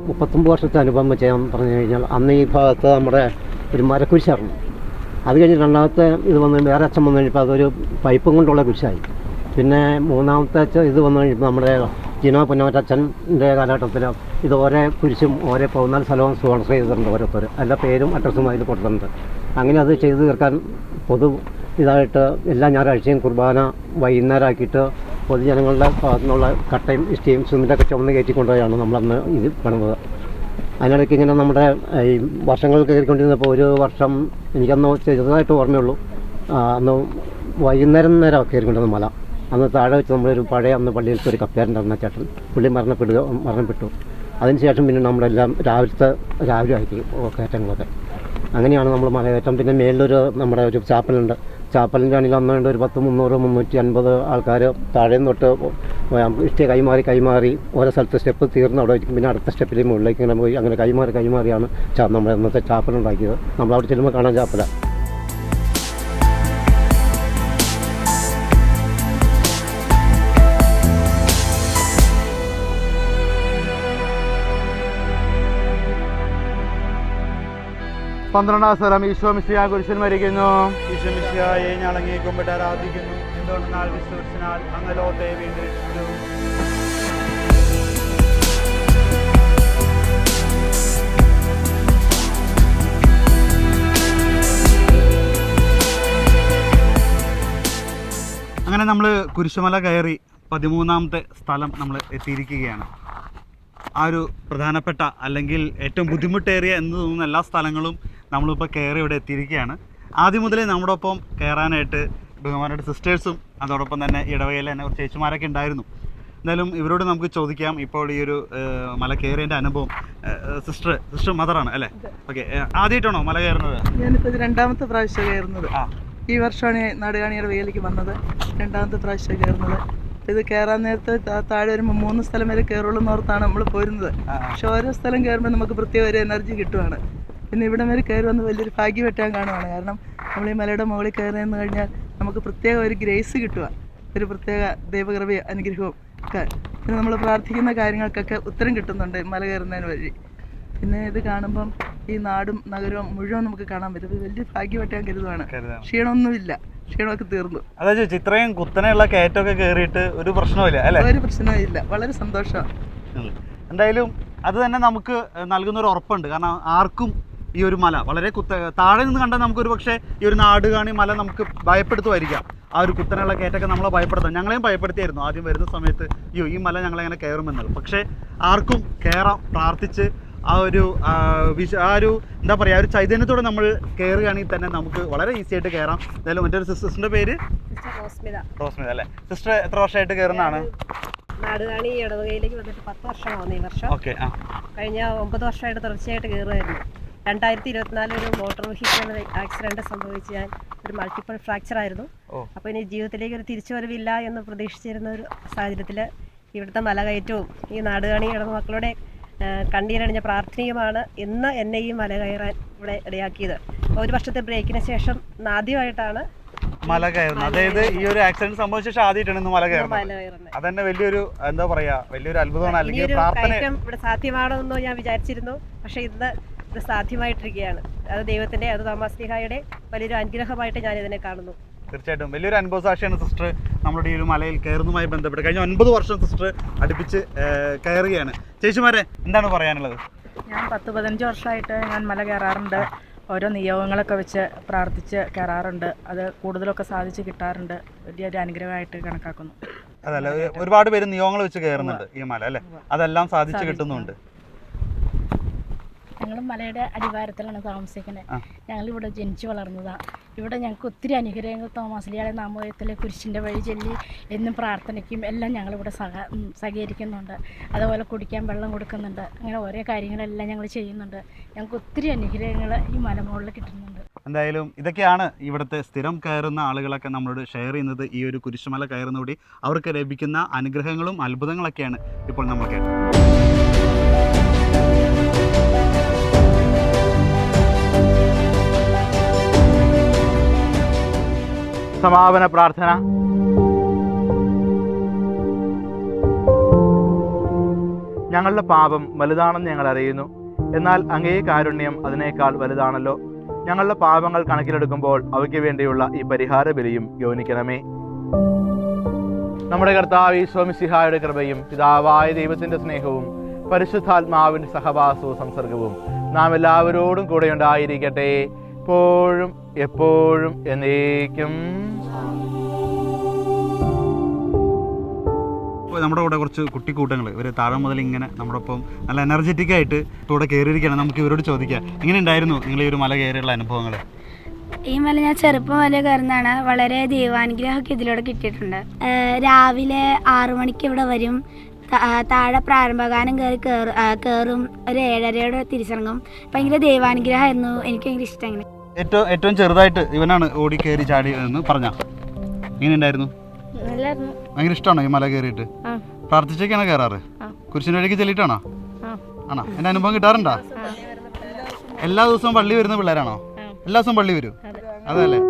മുപ്പത്തൊമ്പത് വർഷത്തെ അനുഭവം വെച്ച് ഞാൻ പറഞ്ഞു കഴിഞ്ഞാൽ അന്ന് ഈ ഭാഗത്ത് നമ്മുടെ ഒരു മരക്കുരിശായിരുന്നു. അത് കഴിഞ്ഞ് രണ്ടാമത്തെ ഇത് വന്ന് വേറെ അച്ഛൻ വന്നു കഴിഞ്ഞപ്പോൾ അതൊരു പൈപ്പും കൊണ്ടുള്ള കുരിശായി. പിന്നെ മൂന്നാമത്തെ ഇത് വന്നു കഴിഞ്ഞപ്പോൾ നമ്മുടെ ജിനോ പുന്നമറ്റച്ഛൻ്റെ കാലഘട്ടത്തിൽ ഇത് ഓരോ കുരിശും ഓരോ 14 സ്ഥലവും സ്പോൺസർ ചെയ്തിട്ടുണ്ട്. ഓരോരുത്തർ എല്ലാ പേരും അഡ്രസ്സും അതിൽ കൊടുത്തിട്ടുണ്ട്. അങ്ങനെ അത് ചെയ്തു തീർക്കാൻ ഇതായിട്ട് എല്ലാ ഞായറാഴ്ചയും കുർബാന വൈകുന്നേരമാക്കിയിട്ട് പൊതുജനങ്ങളുടെ ഭാഗത്തുനിന്നുള്ള കട്ടയും ഇഷ്ടിയും സിമെൻ്റൊക്കെ ചുമന്ന് കയറ്റിക്കൊണ്ടുപോയാണ് നമ്മളന്ന് ഇത് പണിത്. അതിനിടയ്ക്ക് ഇങ്ങനെ നമ്മുടെ ഈ വർഷങ്ങൾ കയറിക്കൊണ്ടിരുന്നപ്പോൾ ഒരു വർഷം എനിക്കന്ന് ചെറുതായിട്ട് ഓർമ്മയുള്ളൂ. അന്ന് വൈകുന്നേരം നേരം കയറിക്കൊണ്ടിരുന്ന മല. അന്ന് താഴെ വെച്ച് നമ്മളൊരു പഴയ അന്ന് പള്ളിയിലത്തെ ഒരു കപ്പ്യാരുണ്ടായിരുന്ന ചേട്ടൻ പുള്ളി മരണപ്പെട്ടു. അതിനുശേഷം പിന്നെ നമ്മളെല്ലാം രാവിലെ ആക്കി കയറ്റങ്ങളൊക്കെ. അങ്ങനെയാണ് നമ്മൾ മലകയറ്റം. പിന്നെ മേളിലൊരു നമ്മുടെ ഒരു ചാപ്പലുണ്ട്. ചാപ്പലിൻ്റെ ആണെങ്കിൽ അന്നുകൊണ്ട് ഒരു 10, 300, 350 ആൾക്കാർ താഴെ തൊട്ട് ഇഷ്ടേ കൈമാറി ഓരോ സ്ഥലത്ത് സ്റ്റെപ്പ് തീർന്ന് അവിടെ വയ്ക്കും. പിന്നെ അടുത്ത സ്റ്റെപ്പിൽ മുകളിലേക്ക് ഇങ്ങനെ പോയി അങ്ങനെ കൈമാറിയാണ് നമ്മുടെ ഇന്നത്തെ ചാപ്പലുണ്ടാക്കിയത്. നമ്മളവിടെ ചെല്ലുമ്പോൾ കാണാൻ ചാപ്പല. പന്ത്രണ്ടാം സ്ഥലം ഈശോ മിശിഹാ കുരിശിൽ മരിക്കുന്നു. ഈശോ മിശിഹായെ ഞങ്ങളങ്ങേ കുമ്പിട്ട് ആരാധിക്കുന്നു. എന്തുകൊണ്ടെന്നാൽ വിശ്വസിച്ചാൽ അങ്ങ് ലോകത്തെ വീണ്ടെടുത്തു. അങ്ങനെ നമ്മൾ കുരിശുമല കയറി 13ാമത്തെ സ്ഥലം നമ്മൾ എത്തിയിരിക്കുകയാണ്. ആ ഒരു പ്രധാനപ്പെട്ട അല്ലെങ്കിൽ ഏറ്റവും ബുദ്ധിമുട്ടേറിയ എന്ന് തോന്നുന്ന എല്ലാ സ്ഥലങ്ങളും നമ്മളിപ്പോൾ കയറി ഇവിടെ എത്തിയിരിക്കുകയാണ്. ആദ്യം മുതലേ നമ്മുടെ ഒപ്പം കയറാനായിട്ട് ബഹുമാനയുടെ സിസ്റ്റേഴ്സും അതോടൊപ്പം തന്നെ ഇടവകയിലെ തന്നെ കുറച്ച് ചേച്ചിമാരൊക്കെ ഉണ്ടായിരുന്നു. എന്തായാലും ഇവരോട് നമുക്ക് ചോദിക്കാം ഇപ്പോൾ ഈ ഒരു മല കയറിയതിൻ്റെ അനുഭവം. സിസ്റ്റർ മദറാണ് അല്ലേ? ഓക്കെ. ആദ്യമായിട്ടാണോ മല കയറുന്നത്? ഞാനിപ്പോൾ ഇത് 2ാമത്തെ പ്രാവശ്യം കയറുന്നത്. ഈ വർഷമാണ് നാടുകാണിയുടെ വേലിക്ക് വന്നത്. 2ാമത്തെ പ്രാവശ്യം കയറുന്നത്. ഇത് കയറാൻ നേരത്ത് താഴെ വരുമ്പോൾ 3 സ്ഥലം വരെ കയറുള്ളൂ എന്നോർത്താണ് നമ്മൾ പോരുന്നത്. പക്ഷെ ഓരോ സ്ഥലം കയറുമ്പോൾ നമുക്ക് പ്രത്യേക ഒരു എനർജി കിട്ടുവാണ്. പിന്നെ ഇവിടം വരെ കയറി വന്ന് വലിയൊരു ഭാഗ്യവെട്ടാൻ കാണുവാണ്. കാരണം നമ്മൾ ഈ മലയുടെ മുകളിൽ കയറി എന്ന് കഴിഞ്ഞാൽ നമുക്ക് പ്രത്യേക ഒരു ഗ്രേസ് കിട്ടുക, ഒരു പ്രത്യേക ദൈവകൃപ അനുഗ്രഹവും ഒക്കെ. പിന്നെ നമ്മൾ പ്രാർത്ഥിക്കുന്ന കാര്യങ്ങൾക്കൊക്കെ ഉത്തരം കിട്ടുന്നുണ്ട് മല കയറുന്നതിന് വഴി. പിന്നെ ഇത് കാണുമ്പം ഈ നാടും നഗരവും മുഴുവൻ നമുക്ക് കാണാൻ പറ്റും. ഇത് വലിയ ഭാഗ്യവെട്ടാൻ കരുതുവാണ്. ക്ഷീണമൊന്നുമില്ല, ക്ഷീണമൊക്കെ തീർന്നു. അതാ ചോദിച്ചു, ഇത്രയും കുത്തനെയുള്ള കയറ്റമൊക്കെ കയറിയിട്ട് ഒരു പ്രശ്നമില്ല അല്ലേ? ഒരു പ്രശ്നമില്ല, വളരെ സന്തോഷമാണ്. എന്തായാലും അത് തന്നെ നമുക്ക് നൽകുന്നൊരു ഉറപ്പുണ്ട്. കാരണം ആർക്കും ഈ ഒരു മല വളരെ താഴെ നിന്ന് കണ്ടാൽ നമുക്കൊരു പക്ഷേ ഈ ഒരു നാടുകാണി മല നമുക്ക് ഭയപ്പെടുത്തുമായിരിക്കാം. ആ ഒരു കുത്തനെയുള്ള കയറ്റമൊക്കെ നമ്മളെ ഭയപ്പെടുത്താം. ഞങ്ങളെയും ഭയപ്പെടുത്തിയായിരുന്നു ആദ്യം വരുന്ന സമയത്ത്, ഈ മല ഞങ്ങളെങ്ങനെ കയറുമെന്നുള്ളത്. പക്ഷേ ആർക്കും കയറാം, പ്രാർത്ഥിച്ച് ആ ഒരു എന്താ പറയുക, ഒരു ചൈതന്യത്തോടെ നമ്മൾ കയറുകയാണെങ്കിൽ തന്നെ നമുക്ക് വളരെ ഈസി ആയിട്ട് കയറാം. എന്തായാലും മറ്റൊരു സിസ്റ്ററിൻ്റെ പേര് റോസ്മിത അല്ലേ? സിസ്റ്റർ എത്ര വർഷമായിട്ട് കയറുന്നതാണ്? നാടുകാണി ഇടവകയിലേക്ക് വന്നിട്ട് 10 വർഷമാവുന്നു ഈ വർഷം. ഓക്കെ. കഴിഞ്ഞ 9 വർഷമായിട്ട് തുടർച്ചയായിട്ട് കയറുമായിരുന്നു. 2024 ഒരു മോട്ടോർ വെഹിക്കിൾ ആക്സിഡൻറ്റ് സംഭവിച്ച് ഞാൻ ഒരു മൾട്ടിപ്പിൾ ഫ്രാക്ചർ ആയിരുന്നു. അപ്പോൾ ഇനി ജീവിതത്തിലേക്ക് ഒരു തിരിച്ചുവരവില്ല എന്ന് പ്രതീക്ഷിച്ചിരുന്ന ഒരു സാഹചര്യത്തിൽ ഇവിടുത്തെ മലകയറ്റവും ഈ നാടുകാണി ഇടവമക്കളുടെ കണ്ണീരണിഞ്ഞ പ്രാർത്ഥനയുമാണ് ഇന്ന് എന്നെ ഈ മല കയറാൻ ഇവിടെ ഇടയാക്കിയത്. ഒരു വർഷത്തെ ബ്രേക്കിന് ശേഷം ആദ്യമായിട്ടാണ് മല കയറുന്നത്. അതായത് ഈ ഒരു ആക്സിഡന്റ് സംഭവിച്ച ശേഷം ആദ്യമായിട്ടാണ് ഇന്ന് മല കയറുന്നത്. അതന്നെ വലിയൊരു എന്താ പറയാ, വലിയൊരു അത്ഭുതമാണ്. അല്ലെങ്കിൽ പ്രാർത്ഥന ഇവിടെ സാധ്യമാണോ എന്നോ ഞാൻ വിചാരിച്ചിരുന്നു. പക്ഷെ ഇന്ന് ഇത് സാധ്യമായിട്ടിരിക്കുകയാണ്. അത് ദൈവത്തിന്റെ, അത് തോമാശ്ലീഹായുടെ വലിയൊരു അനുഗ്രഹമായിട്ട് ഞാൻ ഇതിനെ കാണുന്നു. തീർച്ചയായിട്ടും വലിയൊരു അനുഭവ സാക്ഷിയാണ് സിസ്റ്റർ നമ്മുടെ ഈ ഒരു മലയിൽ കയറുന്നതുമായി ബന്ധപ്പെട്ട്. കഴിഞ്ഞ 9 വർഷം സിസ്റ്റർ അടുപ്പിച്ച് കയറുകയാണ്. ചേച്ചിമാരെ എന്താണ് പറയാനുള്ളത്? ഞാൻ 10-15 വർഷമായിട്ട് ഞാൻ മല കയറാറുണ്ട്. ഓരോ നിയോഗങ്ങളൊക്കെ വെച്ച് പ്രാർത്ഥിച്ച് കയറാറുണ്ട്. അത് കൂടുതലൊക്കെ സാധിച്ച് കിട്ടാറുണ്ട്. വലിയൊരു അനുഗ്രഹമായിട്ട് കണക്കാക്കുന്നു. അതല്ല, ഒരുപാട് പേര് നിയോഗങ്ങൾ വെച്ച് കയറുന്നുണ്ട് ഈ മല അല്ലേ? അതെല്ലാം സാധിച്ചു കിട്ടുന്നുണ്ട്. ഞങ്ങൾ മലയുടെ അടിവാരത്തിലാണ് താമസിക്കുന്നത്. ഞങ്ങളിവിടെ ജനിച്ചു വളർന്നതാണ്. ഇവിടെ ഞങ്ങൾക്ക് ഒത്തിരി അനുഗ്രഹങ്ങൾ തോമാശ്ലീഹയുടെ നാമധേയത്തിലെ കുരിശിൻ്റെ വഴി ചൊല്ലി എന്നും പ്രാർത്ഥനയ്ക്കും എല്ലാം ഞങ്ങളിവിടെ സഹകരിക്കുന്നുണ്ട്. അതുപോലെ കുടിക്കാൻ വെള്ളം കൊടുക്കുന്നുണ്ട്. അങ്ങനെ ഓരോ കാര്യങ്ങളെല്ലാം ഞങ്ങൾ ചെയ്യുന്നുണ്ട്. ഞങ്ങൾക്ക് ഒത്തിരി അനുഗ്രഹങ്ങൾ ഈ മലമുകളിൽ കിട്ടുന്നുണ്ട്. എന്തായാലും ഇതൊക്കെയാണ് ഇവിടുത്തെ സ്ഥിരം കയറുന്ന ആളുകളൊക്കെ നമ്മളോട് ഷെയർ ചെയ്യുന്നത്. ഈ ഒരു കുരിശുമല കയറുന്നതോടെ അവർക്ക് ലഭിക്കുന്ന അനുഗ്രഹങ്ങളും അത്ഭുതങ്ങളൊക്കെയാണ് ഇപ്പോൾ നമ്മൾ കേട്ടത്. സമാപന പ്രാർത്ഥന. ഞങ്ങളുടെ പാപം വലുതാണെന്ന് ഞങ്ങൾ അറിയുന്നു. എന്നാൽ അങ്ങേ കാരുണ്യം അതിനേക്കാൾ വലുതാണല്ലോ. ഞങ്ങളുടെ പാപങ്ങൾ കണക്കിലെടുക്കുമ്പോൾ അവയ്ക്ക് വേണ്ടിയുള്ള ഈ പരിഹാര ബലിയും ഗൗനിക്കണമേ. നമ്മുടെ കർത്താവ് ഈശോ മിശിഹായുടെ കൃപയും പിതാവായ ദൈവത്തിന്റെ സ്നേഹവും പരിശുദ്ധാത്മാവിന്റെ സഹവാസവും സംസർഗവും നാം എല്ലാവരോടും കൂടെ ഉണ്ടായിരിക്കട്ടെ, എപ്പോഴും എപ്പോഴും എന്നേക്കും. നമ്മുടെ കൂടെ കുറച്ച് കുട്ടിക്കൂട്ടങ്ങൾ ഇവർ താഴെ മുതൽ ഇങ്ങനെ നമ്മുടെ ഒപ്പം നല്ല എനർജറ്റിക് ആയിട്ട് ഇവിടെ കയറിയിരിക്കുകയാണ്. നമുക്ക് ഇവരോട് ചോദിക്കാം, എങ്ങനെ ഉണ്ടായിരുന്നു നിങ്ങൾ ഈ ഒരു മല കയറിയുള്ള അനുഭവങ്ങൾ? ഈ മല ഞാൻ ചെറുപ്പം മുതലേ കയറുന്നതാണ്. വളരെ ദൈവാനുഗ്രഹമൊക്കെ ഇതിലൂടെ കിട്ടിയിട്ടുണ്ട്. രാവിലെ 6 മണിക്ക് ഇവിടെ വരും. താഴെ പ്രാരംഭഗാനം കയറും. ഒരു 7:30 തിരിച്ചിറങ്ങും. ഭയങ്കര ദൈവാനുഗ്രഹമായിരുന്നു. എനിക്ക് ഭയങ്കര ഇഷ്ടം. അങ്ങനെ ഏറ്റവും ചെറുതായിട്ട് ഇവനാണ് ഓടി കയറി ചാടി എന്ന് പറഞ്ഞ എങ്ങനെ ഉണ്ടായിരുന്നു? ഭയങ്കര ഇഷ്ടമാണോ ഈ മല കയറിയിട്ട്? പ്രാർത്ഥിച്ചൊക്കെയാണോ കയറാറ്? കുരിശിൻ്റെ വഴിക്ക് ചെല്ലിട്ടാണോ? ആണോ? എൻ്റെ അനുഭവം കിട്ടാറുണ്ടോ? എല്ലാ ദിവസവും പള്ളി വരുന്ന പിള്ളേരാണോ? എല്ലാ ദിവസവും പള്ളി വരും? അതല്ലേ.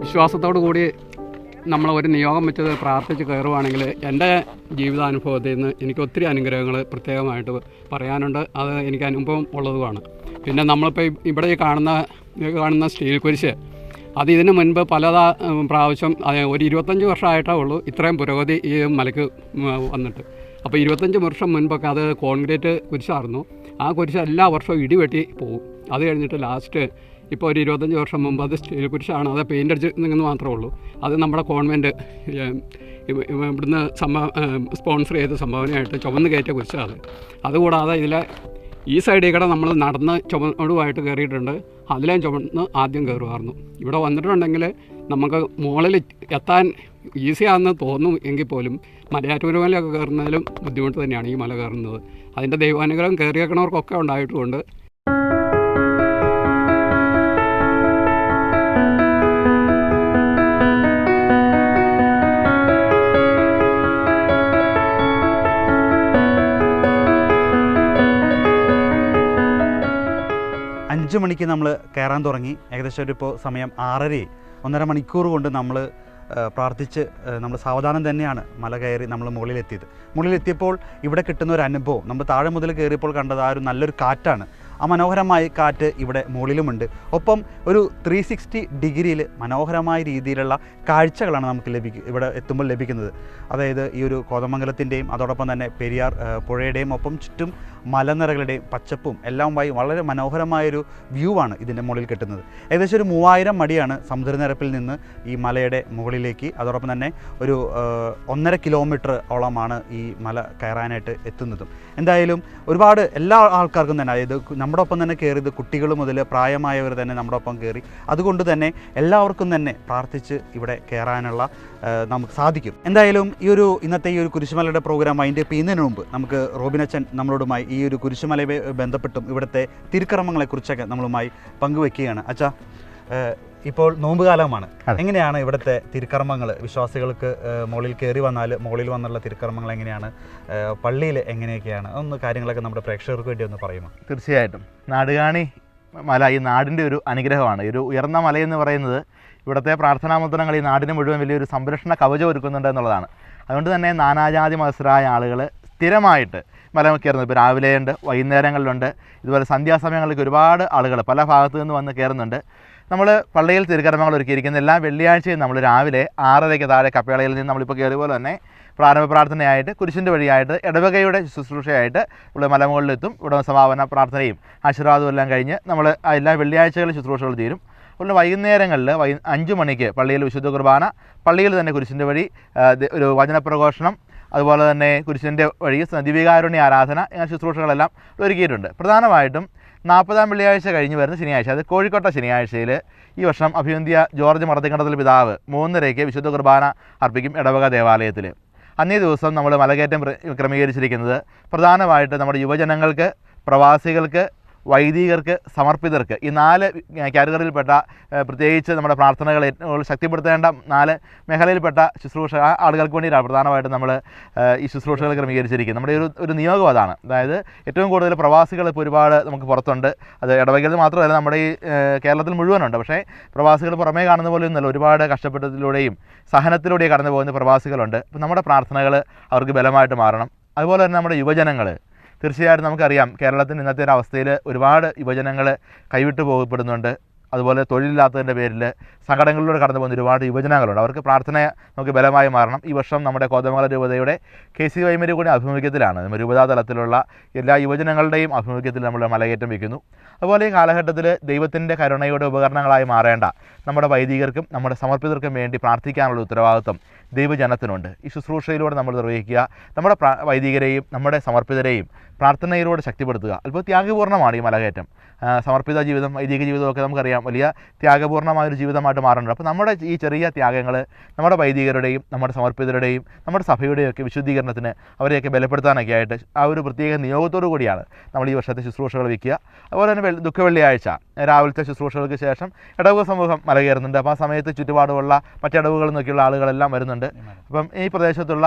വിശ്വാസത്തോടു കൂടി നമ്മൾ ഒരു നിയോഗം വെച്ചത് പ്രാർത്ഥിച്ച് കയറുവാണെങ്കിൽ എൻ്റെ ജീവിതാനുഭവത്തിൽ നിന്ന് എനിക്ക് ഒത്തിരി അനുഗ്രഹങ്ങൾ പ്രത്യേകമായിട്ട് പറയാനുണ്ട്. അത് എനിക്ക് അനുഭവം ഉള്ളതുമാണ്. പിന്നെ നമ്മളിപ്പോൾ ഇവിടെ ഈ കാണുന്ന സ്റ്റീൽ കുരിശ്, അത് ഇതിന് മുൻപ് പല പ്രാവശ്യം ഒരു 25 വർഷമായിട്ടേ ഉള്ളൂ ഇത്രയും പുരോഗതി ഈ മലയ്ക്ക് വന്നിട്ട്. അപ്പോൾ 25 വർഷം മുൻപൊക്കെ അത് കോൺക്രീറ്റ് കുരിശായിരുന്നു. ആ കുരിശ് എല്ലാ വർഷവും ഇടിവെട്ടി പോകും. അത് കഴിഞ്ഞിട്ട് ലാസ്റ്റ് ഇപ്പോൾ ഒരു 25 വർഷം മുമ്പ് അത് സ്റ്റീൽ കുരിശാണ്. അത് പെയിൻ്റ് അടിച്ചെന്ന് മാത്രമേ ഉള്ളൂ. അത് നമ്മുടെ ഗവൺമെൻറ് ഇവിടുന്ന് സ്പോൺസർ ചെയ്ത സംഭാവനയായിട്ട് ചുവന്ന് കയറ്റിയ കുരിശാണ്. അതുകൂടാതെ ഇതിലെ ഈ സൈഡിൽ കൂടെ നമ്മൾ നടന്ന് ചുമടുമായിട്ട് കയറിയിട്ടുണ്ട്. അതിലേയും ചുമന്ന് ആദ്യം കയറുമായിരുന്നു. ഇവിടെ വന്നിട്ടുണ്ടെങ്കിൽ നമുക്ക് മുകളിൽ എത്താൻ ഈസിയാണെന്ന് തോന്നും എങ്കിൽ പോലും മലയാറ്റൂരുമലയൊക്കെ കയറുന്നതിലും ബുദ്ധിമുട്ട് തന്നെയാണ് ഈ മല കയറുന്നത്. അതിൻ്റെ ദൈവാനുഗ്രഹം കയറിയേക്കണവർക്കൊക്കെ ഉണ്ടായിട്ടുമുണ്ട്. അഞ്ച് മണിക്ക് നമ്മൾ കയറാൻ തുടങ്ങി. ഏകദേശം ഇപ്പോൾ സമയം 6:30. 1.5 മണിക്കൂർ കൊണ്ട് നമ്മൾ പ്രാർത്ഥിച്ച് നമ്മൾ സാവധാനം തന്നെയാണ് മല കയറി നമ്മൾ മുകളിലെത്തിയത്. മുകളിലെത്തിയപ്പോൾ ഇവിടെ കിട്ടുന്ന ഒരു അനുഭവം, നമ്മൾ താഴെ മുതൽ കയറിയപ്പോൾ കണ്ടത് ആ ഒരു നല്ലൊരു കാറ്റാണ്. ആ മനോഹരമായ കാറ്റ് ഇവിടെ മുകളിലുമുണ്ട്. ഒപ്പം ഒരു 360 ഡിഗ്രിയിൽ മനോഹരമായ രീതിയിലുള്ള കാഴ്ചകളാണ് നമുക്ക് ഇവിടെ എത്തുമ്പോൾ ലഭിക്കുന്നത്. അതായത് ഈ ഒരു കോതമംഗലത്തിൻ്റെയും അതോടൊപ്പം തന്നെ പെരിയാർ പുഴയുടെയും ഒപ്പം ചുറ്റും മലനിരകളുടെയും പച്ചപ്പും എല്ലാമായി വളരെ മനോഹരമായൊരു വ്യൂ ആണ് ഇതിൻ്റെ മുകളിൽ കിട്ടുന്നത്. ഏകദേശം ഒരു 3000 അടിയാണ് സമുദ്രനിരപ്പിൽ നിന്ന് ഈ മലയുടെ മുകളിലേക്ക്. അതോടൊപ്പം തന്നെ ഒരു 1.5 കിലോമീറ്റർ ഓളമാണ് ഈ മല കയറാനായിട്ട് എത്തുന്നതും. എന്തായാലും ഒരുപാട് എല്ലാ ആൾക്കാർക്കും തന്നെ, അതായത് നമ്മുടെ ഒപ്പം തന്നെ കയറിയത് കുട്ടികൾ മുതൽ പ്രായമായവർ തന്നെ നമ്മുടെ ഒപ്പം കയറി. അതുകൊണ്ട് തന്നെ എല്ലാവർക്കും തന്നെ പ്രാർത്ഥിച്ച് ഇവിടെ കയറാനുള്ള നമുക്ക് സാധിക്കും. എന്തായാലും ഇന്നത്തെ ഈ ഒരു കുരിശുമലയുടെ പ്രോഗ്രാം വൈൻഡ് അപ്പ് ചെയ്യുന്നതിന് മുമ്പ് നമുക്ക് റോബിനച്ചൻ നമ്മളോടുമായി ഈ ഒരു കുരിശുമലയെ ബന്ധപ്പെട്ടും ഇവിടുത്തെ തിരുക്കർമ്മങ്ങളെക്കുറിച്ചൊക്കെ നമ്മളുമായി പങ്കുവെക്കുകയാണ്. അച്ഛാ, ഇപ്പോൾ നോമ്പ് കാലമാണ്. എങ്ങനെയാണ് ഇവിടുത്തെ തിരുക്കർമ്മങ്ങൾ? വിശ്വാസികൾക്ക് മുകളിൽ കയറി വന്നാൽ മുകളിൽ വന്നുള്ള തിരുക്കർമ്മങ്ങൾ എങ്ങനെയാണ്? പള്ളിയിൽ എങ്ങനെയൊക്കെയാണ്? ഒന്ന് കാര്യങ്ങളൊക്കെ നമ്മുടെ പ്രേക്ഷകർക്ക് വേണ്ടി ഒന്ന് പറയുമോ? തീർച്ചയായിട്ടും. നാടുകാണി മല ഈ നാടിൻ്റെ ഒരു അനുഗ്രഹമാണ്. ഒരു ഉയർന്ന മലയെന്ന് പറയുന്നത് ഇവിടുത്തെ പ്രാർത്ഥനാമുദ്രങ്ങൾ ഈ നാടിന് മുഴുവൻ വലിയൊരു സംരക്ഷണ കവചം ഒരുക്കുന്നുണ്ട് എന്നുള്ളതാണ്. അതുകൊണ്ട് തന്നെ നാനാജാതി മതസ്ഥരായ ആളുകൾ സ്ഥിരമായിട്ട് മല കയറുന്നത്. ഇപ്പോൾ രാവിലെയുണ്ട്, വൈകുന്നേരങ്ങളിലുണ്ട്, ഇതുപോലെ സന്ധ്യാസമയങ്ങളിലേക്ക് ഒരുപാട് ആളുകൾ പല ഭാഗത്തു നിന്ന് വന്ന് കയറുന്നുണ്ട്. നമ്മൾ പള്ളിയിൽ തിരുക്കർമ്മങ്ങൾ ഒരുക്കിയിരിക്കുന്ന എല്ലാ വെള്ളിയാഴ്ചയും നമ്മൾ രാവിലെ 6:30 താഴെ കപ്പേളയിൽ നിന്ന് നമ്മളിപ്പോൾ കയറിയ പോലെ തന്നെ പ്രാരംഭ പ്രാർത്ഥനയായിട്ട് കുരിശിൻ്റെ വഴിയായിട്ട് ഇടവകയുടെ ശുശ്രൂഷയായിട്ട് ഇവിടെ മലമുകളിലെത്തും. ഇവിടെ സമാപന പ്രാർത്ഥനയും ആശീർവാദവും എല്ലാം കഴിഞ്ഞ് നമ്മൾ എല്ലാ വെള്ളിയാഴ്ചകളിൽ ശുശ്രൂഷകൾ തീരും. അതുപോലെ വൈകുന്നേരങ്ങളിൽ 5 മണിക്ക് പള്ളിയിൽ വിശുദ്ധ കുർബാന, പള്ളിയിൽ തന്നെ കുരിശിൻ്റെ വഴി ഒരു വചനപ്രഘോഷണം, അതുപോലെ തന്നെ കുരിശിൻ്റെ വഴി ദിവ്യകാരുണ്യ ആരാധന, ഇങ്ങനെ ശുശ്രൂഷകളെല്ലാം ഒരുക്കിയിട്ടുണ്ട്. പ്രധാനമായിട്ടും 40-ാം വെള്ളിയാഴ്ച കഴിഞ്ഞ് വരുന്ന ശനിയാഴ്ച, അത് കോഴിക്കോട്ടെ ശനിയാഴ്ചയിൽ ഈ വർഷം അഭിവന്ധ്യ ജോർജ് മർത്തിക്കണ്ടത്തിൽ പിതാവ് 3:30 വിശുദ്ധ കുർബാന അർപ്പിക്കും ഇടവക ദേവാലയത്തിൽ. അന്നേ ദിവസം നമ്മൾ മലകയറ്റം ക്രമീകരിച്ചിരിക്കുന്നത് പ്രധാനമായിട്ട് നമ്മുടെ യുവജനങ്ങൾക്ക്, പ്രവാസികൾക്ക്, വൈദികർക്ക്, സമർപ്പിതർക്ക്, ഈ 4 കാറ്റഗറിയിൽപ്പെട്ട, പ്രത്യേകിച്ച് നമ്മുടെ പ്രാർത്ഥനകളെ ശക്തിപ്പെടുത്തേണ്ട 4 മേഖലയിൽപ്പെട്ട ശുശ്രൂഷ ആളുകൾക്ക് വേണ്ടിയിട്ടാണ് പ്രധാനമായിട്ടും നമ്മൾ ഈ ശുശ്രൂഷകൾ ക്രമീകരിച്ചിരിക്കുന്നത്. നമ്മുടെ ഒരു നിയോഗം അതാണ്. അതായത് ഏറ്റവും കൂടുതൽ പ്രവാസികൾ ഇപ്പോൾ ഒരുപാട് നമുക്ക് പുറത്തുണ്ട്. അത് ഇടവകയിൽ മാത്രമല്ല, നമ്മുടെ ഈ കേരളത്തിൽ മുഴുവനുണ്ട്. പക്ഷേ പ്രവാസികൾ പുറമേ കാണുന്ന പോലെ ഒന്നുമല്ല, ഒരുപാട് കഷ്ടപ്പെട്ടതിലൂടെയും സഹനത്തിലൂടെയും കടന്നു പോകുന്ന പ്രവാസികളുണ്ട്. അപ്പോൾ നമ്മുടെ പ്രാർത്ഥനകൾ അവർക്ക് ബലമായിട്ട് മാറണം. അതുപോലെ തന്നെ നമ്മുടെ യുവജനങ്ങൾ, തീർച്ചയായിട്ടും നമുക്കറിയാം കേരളത്തിൻ്റെ ഇന്നത്തെ ഒരു അവസ്ഥയിൽ ഒരുപാട് യുവജനങ്ങൾ കൈവിട്ടു പോകപ്പെടുന്നുണ്ട്. അതുപോലെ തൊഴിലില്ലാത്തതിൻ്റെ പേരിൽ സങ്കടങ്ങളിലൂടെ കടന്നു പോകുന്ന ഒരുപാട് യുവജനങ്ങളുണ്ട്. അവർക്ക് പ്രാർത്ഥന നമുക്ക് ബലമായി മാറണം. ഈ വർഷം നമ്മുടെ കോതമംഗലം രൂപതയുടെ KC വൈമരി കൂടി ആഭിമുഖ്യത്തിലാണ്, രൂപതാ തലത്തിലുള്ള എല്ലാ യുവജനങ്ങളുടെയും ആഭിമുഖ്യത്തിൽ നമ്മൾ മലകയറ്റം വയ്ക്കുന്നു. അതുപോലെ ഈ കാലഘട്ടത്തിൽ ദൈവത്തിൻ്റെ കരുണയുടെ ഉപകരണങ്ങളായി മാറേണ്ട നമ്മുടെ വൈദികർക്കും നമ്മുടെ സമർപ്പിതർക്കും വേണ്ടി പ്രാർത്ഥിക്കാനുള്ള ഉത്തരവാദിത്വം ദൈവജനത്തിനുണ്ട്. ഈ ശുശ്രൂഷയിലൂടെ നമ്മൾ നിർവഹിക്കുക. നമ്മുടെ വൈദികരെയും നമ്മുടെ സമർപ്പിതരെയും പ്രാർത്ഥനയിലൂടെ ശക്തിപ്പെടുത്തുക. അല്പം ത്യാഗപൂർണ്ണമാണ് ഈ മലകയറ്റം. സമർപ്പിത ജീവിതം, വൈദിക ജീവിതമൊക്കെ നമുക്കറിയാം വലിയ ത്യാഗപൂർണ്ണമായൊരു ജീവിതമായിട്ട് മാറുന്നുണ്ട്. അപ്പോൾ നമ്മുടെ ഈ ചെറിയ ത്യാഗങ്ങൾ നമ്മുടെ വൈദികരുടെയും നമ്മുടെ സമർപ്പിതരുടെയും നമ്മുടെ സഭയുടെയൊക്കെ വിശുദ്ധീകരണത്തിന് അവരെയൊക്കെ ബലപ്പെടുത്താനൊക്കെ ആയിട്ട് ആ ഒരു പ്രത്യേക നിയോഗത്തോടു കൂടിയാണ് നമ്മൾ ഈ വർഷത്തെ ശുശ്രൂഷകൾ വയ്ക്കുക. അതുപോലെ തന്നെ ദുഃഖവെള്ളിയാഴ്ച രാവിലത്തെ ശുശ്രൂഷകൾക്ക് ശേഷം ഇടവക സമൂഹം മല കയറുന്നുണ്ട്. അപ്പോൾ ആ സമയത്ത് ചുറ്റുപാടുമുള്ള മറ്റിടവുകളിൽ നിന്നൊക്കെയുള്ള ആളുകളെല്ലാം വരുന്നുണ്ട്. അപ്പം ഈ പ്രദേശത്തുള്ള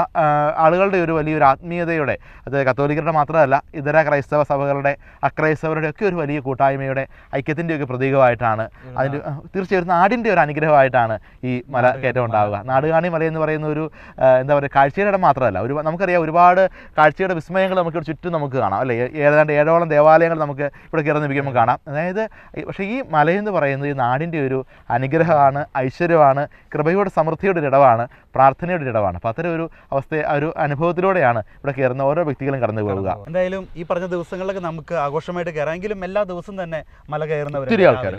ആളുകളുടെ ഒരു വലിയൊരു ആത്മീയതയുടെ, അത് കത്തോലിക്കരുടെ മാത്രമല്ല ഇതര ക്രൈസ്തവ സഭകളുടെ, അക്രൈസ്തവരുടെ ഒക്കെ ഒരു വലിയ കൂട്ടായ്മയുടെ ഐക്യത്തിൻ്റെയൊക്കെ പ്രതീകമായിട്ടാണ്. അതിൻ്റെ തീർച്ചയായിട്ടും നാടിൻ്റെ ഒരു അനുഗ്രഹമായിട്ടാണ് ഈ മല കയറ്റം ഉണ്ടാവുക. നാടുകാണി മല എന്ന് പറയുന്ന ഒരു എന്താ പറയുക, കാഴ്ചയുടെ ഇടം മാത്രമല്ല, നമുക്കറിയാം ഒരുപാട് കാഴ്ചയുടെ വിസ്മയങ്ങൾ നമുക്ക് ചുറ്റും നമുക്ക് കാണാം അല്ലേ. ഏതാണ്ട് 7ഓളം ദേവാലയങ്ങൾ നമുക്ക് ഇവിടെ കയറി നിൽക്കുമ്പോൾ കാണാം. അതായത് പക്ഷേ ഈ മലയെന്ന് പറയുന്നത് ഈ നാടിൻ്റെ ഒരു അനുഗ്രഹമാണ്, ഐശ്വര്യമാണ്, കൃപയുടെ സമൃദ്ധിയുടെ ഒരു ഇടമാണ്, പ്രാർത്ഥനയുടെ ഒരു ഇടമാണ്. അപ്പോൾ അത്തരം ഒരു ഒരു അനുഭവത്തിലൂടെയാണ് ഇവിടെ കയറുന്ന ഓരോ വ്യക്തികളും കടന്നു പോവുക. എന്തായാലും ഈ പറഞ്ഞ ദിവസങ്ങളിലൊക്കെ നമുക്ക് ആഘോഷമായിട്ട് കയറാമെങ്കിലും എല്ലാ ദിവസവും തന്നെ മല കയറുന്നവർ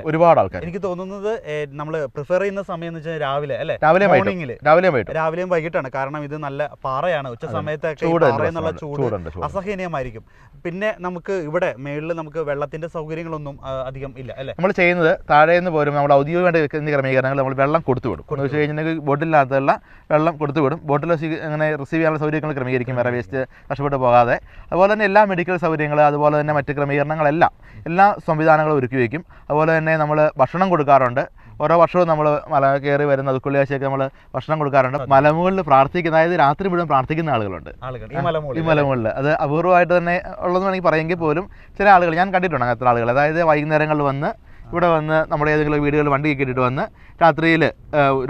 ഒരുപാട് ആൾക്കാർ. എനിക്ക് തോന്നുന്നത് നമ്മൾ പ്രിഫർ ചെയ്യുന്ന സമയം എന്ന് വെച്ചാൽ രാവിലെ അല്ലേ, മോർണിംഗിൽ രാവിലെയും വൈകിട്ടാണ്. കാരണം ഇത് നല്ല പാറയാണ്. ഉച്ച സമയത്തൊക്കെ പാറയെന്നുള്ള ചൂട് അസഹനീയമായിരിക്കും. പിന്നെ നമുക്ക് ഇവിടെ മേളിൽ നമുക്ക് വെള്ളത്തിന്റെ സൗകര്യങ്ങളൊന്നും അധികം ഇല്ല അല്ലേ. നമ്മൾ ചെയ്യുന്നത് താഴെ നിന്ന് പോരും നമ്മൾ ഔദ്യോഗികമായിട്ട് വെക്കുന്ന ക്രമീകരണങ്ങൾ നമ്മൾ വെള്ളം കൊടുത്തു വിടും. എന്ന് വെച്ച് കഴിഞ്ഞാൽ ബോട്ടിലിനകത്തുള്ള വെള്ളം കൊടുത്തു വിടും. ബോട്ടിൽ അങ്ങനെ റിസീവ് ചെയ്യാനുള്ള സൗകര്യങ്ങൾ ക്രമീകരിക്കും, വേറെ വേസ്റ്റ് നഷ്ടപ്പെട്ട് പോകാതെ. അതുപോലെ തന്നെ എല്ലാ മെഡിക്കൽ സൗകര്യങ്ങൾ, അതുപോലെ തന്നെ മറ്റ് ക്രമീകരണങ്ങളെല്ലാം എല്ലാ സംവിധാനങ്ങളും ഒരുക്കി വയ്ക്കും. അതുപോലെ തന്നെ നമ്മൾ ഭക്ഷണം കൊടുക്കാറുണ്ട്. ഓരോ വർഷവും നമ്മൾ മല കയറി വരുന്ന ദുഃഖവെള്ളിയാഴ്ചയൊക്കെ നമ്മൾ ഭക്ഷണം കൊടുക്കാറുണ്ട്. മലമുകളിൽ പ്രാർത്ഥിക്കുന്ന, അതായത് രാത്രി മുഴുവൻ പ്രാർത്ഥിക്കുന്ന ആളുകളുണ്ട് ഈ മലമുകളിൽ. അത് അപൂർവമായിട്ട് തന്നെ ഉള്ളതെന്ന് വേണമെങ്കിൽ പറയുമെങ്കിൽ പോലും ചില ആളുകൾ ഞാൻ കണ്ടിട്ടുണ്ട് അങ്ങനത്തെ ആളുകൾ. അതായത് വൈകുന്നേരങ്ങളിൽ വന്ന് ഇവിടെ വന്ന് നമ്മുടെ ഏതെങ്കിലും വീടുകളിൽ വണ്ടി കയറ്റിയിട്ട് വന്ന്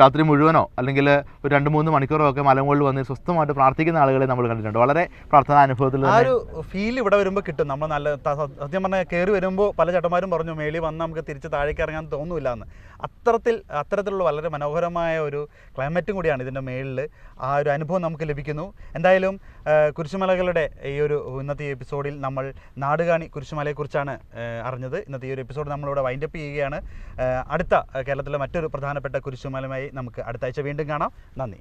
രാത്രി മുഴുവനോ അല്ലെങ്കിൽ ഒരു 2-3 മണിക്കൂറോ ഒക്കെ മലമുകളിൽ വന്ന് സ്വസ്ഥമായിട്ട് പ്രാർത്ഥിക്കുന്ന ആളുകളെ നമ്മൾ കണ്ടിട്ടുണ്ട്. വളരെ പ്രാർത്ഥനാ അനുഭവത്തിൽ ആ ഒരു ഫീൽ ഇവിടെ വരുമ്പോൾ കിട്ടും. നമ്മൾ നല്ല സത്യം പറഞ്ഞാൽ കയറി വരുമ്പോൾ പല ചേട്ടന്മാരും പറഞ്ഞു മേളിൽ വന്ന് നമുക്ക് തിരിച്ച് താഴേക്ക് ഇറങ്ങാൻ തോന്നില്ല എന്ന്. അത്തരത്തിലുള്ള വളരെ മനോഹരമായ ഒരു ക്ലൈമറ്റും കൂടിയാണ് ഇതിൻ്റെ മേളിൽ. ആ ഒരു അനുഭവം നമുക്ക് ലഭിക്കുന്നു. എന്തായാലും കുരിശുമലകളുടെ ഈ ഒരു ഇന്നത്തെ ഈ എപ്പിസോഡിൽ നമ്മൾ നാടുകാണി കുരിശുമലയെക്കുറിച്ചാണ് അറിഞ്ഞത്. ഇന്നത്തെ ഈ ഒരു എപ്പിസോഡ് നമ്മളിവിടെ വൈൻഡപ്പ് ചെയ്യുകയാണ്. അടുത്ത കേരളത്തിലെ മറ്റൊരു പ്രധാനപ്പെട്ട കുരിശുമലയുമായി നമുക്ക് അടുത്ത ആഴ്ച വീണ്ടും കാണാം. നന്ദി.